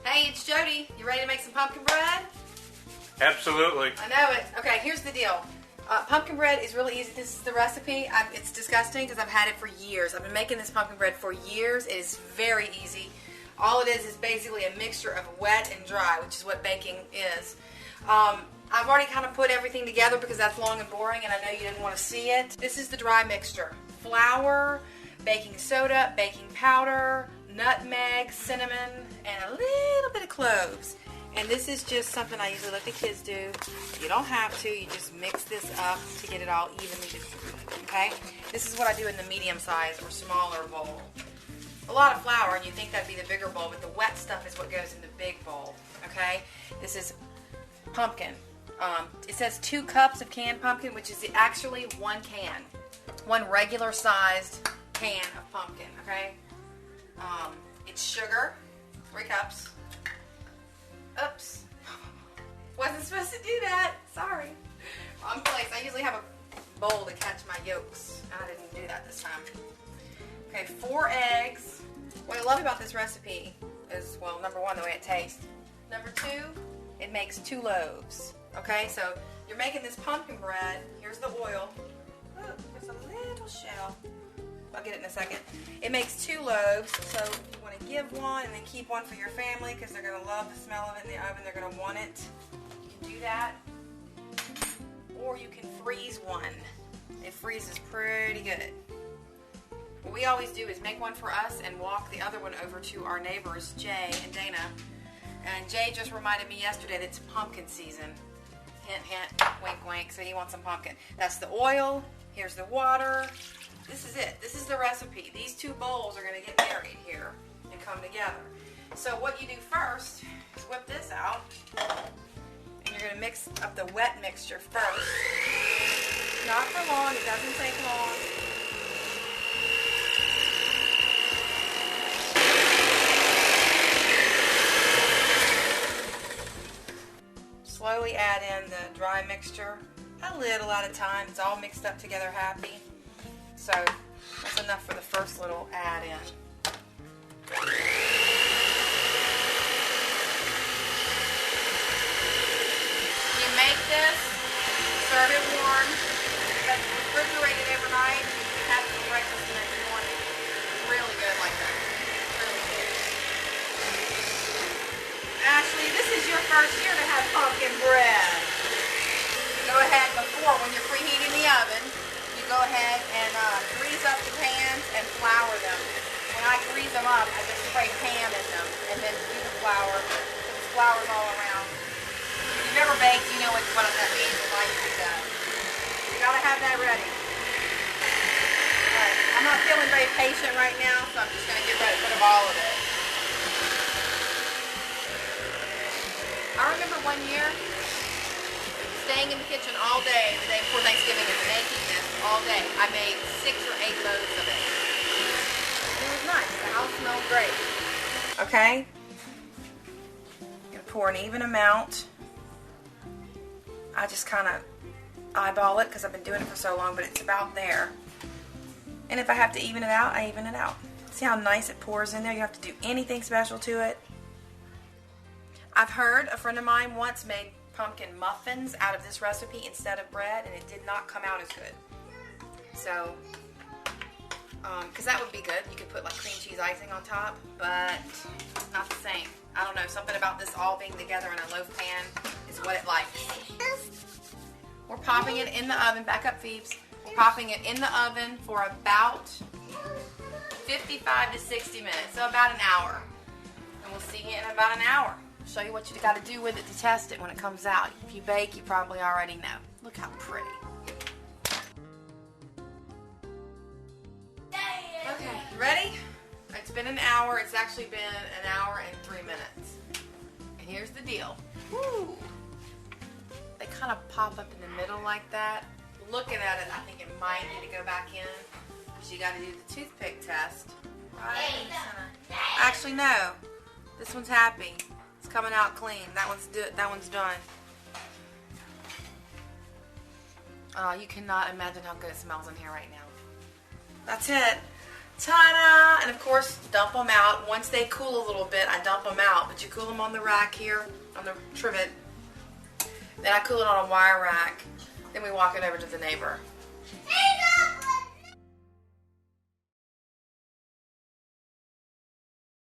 Hey, it's Jody. You ready to make some pumpkin bread? Absolutely. I know it. Okay, here's the deal. Pumpkin bread is really easy. This is the recipe. It's disgusting because I've had it for years. I've been making this pumpkin bread for years. It is very easy. All it is basically a mixture of wet and dry, which is what baking is. I've already kind of put everything together because that's long and boring and I know you didn't want to see it. This is the dry mixture. Flour, baking soda, baking powder, nutmeg, cinnamon, and a little bit of cloves. And this is just something I usually let the kids do. You don't have to. You just mix this up to get it all evenly distributed, okay? This is what I do in the medium size or smaller bowl. A lot of flour, and you think that'd be the bigger bowl, but the wet stuff is what goes in the big bowl, okay? This is pumpkin. It says 2 cups of canned pumpkin, which is actually 1 can. 1 regular sized can of pumpkin, okay? It's sugar, 3 cups. Oops. Wasn't supposed to do that. Sorry. Wrong place. I usually have a bowl to catch my yolks. I didn't do that this time. Okay, 4 eggs. What I love about this recipe is, well, number 1, the way it tastes. Number 2, it makes 2 loaves. Okay, so you're making this pumpkin bread. Here's the oil. Oh, there's a little shell. I'll get it in a second. It makes 2 loaves, so you want to give one and then keep one for your family because they're going to love the smell of it in the oven. They're going to want it. You can do that. Or you can freeze one. It freezes pretty good. What we always do is make one for us and walk the other one over to our neighbors, Jay and Dana. And Jay just reminded me yesterday that it's pumpkin season. Hint, hint, wink, wink. So he wants some pumpkin. That's the oil. Here's the water. This is it. This is the recipe. These 2 bowls are going to get married here and come together. So what you do first is whip this out. And you're going to mix up the wet mixture first. Not for long. It doesn't take long. Slowly add in the dry mixture. A little at a time. It's all mixed up together happy. So that's enough for the first little add in. You make this, serve it warm, but refrigerate it overnight. Have it for breakfast the next morning. It's really good like that. Really good. Ashley, this is your first year to have pumpkin bread. Go ahead before, when you're preheating the oven, go ahead and grease up the pans and flour them. When I grease them up, I just spray Pam in them and then do the flour. So the flour's all around. If you've never baked, you know what that means and why you do that. You gotta have that ready. Alright, I'm not feeling very patient right now, so I'm just gonna get rid of all of it. I remember one year staying in the kitchen all day, the day before Thanksgiving, and making this all day. I made 6 or 8 loaves of it. It was nice. The house smelled great. Okay. I'm going to pour an even amount. I just kind of eyeball it because I've been doing it for so long, but it's about there. And if I have to even it out, I even it out. See how nice it pours in there? You don't have to do anything special to it. I've heard a friend of mine once made pumpkin muffins out of this recipe instead of bread, and it did not come out as good. So, because that would be good. You could put like cream cheese icing on top, but not the same. I don't know, something about this all being together in a loaf pan is what it likes. We're popping it in the oven. Back up, Phoebes. We're popping it in the oven for about 55 to 60 minutes, so about an hour. And we'll see you in about an hour. Show you what you got to do with it to test it when it comes out. If you bake, you probably already know. Look how pretty. Okay, ready? It's been an hour. It's actually been an hour and 3 minutes. And here's the deal. Woo! They kind of pop up in the middle like that. Looking at it, I think it might need to go back in. Because you got to do the toothpick test. Right? Actually, no. This one's happy. It's coming out clean. That one's done. You cannot imagine how good it smells in here right now. That's it. Ta-da! And of course, dump them out. Once they cool a little bit, I dump them out. But you cool them on the rack here, on the trivet. Then I cool it on a wire rack. Then we walk it over to the neighbor.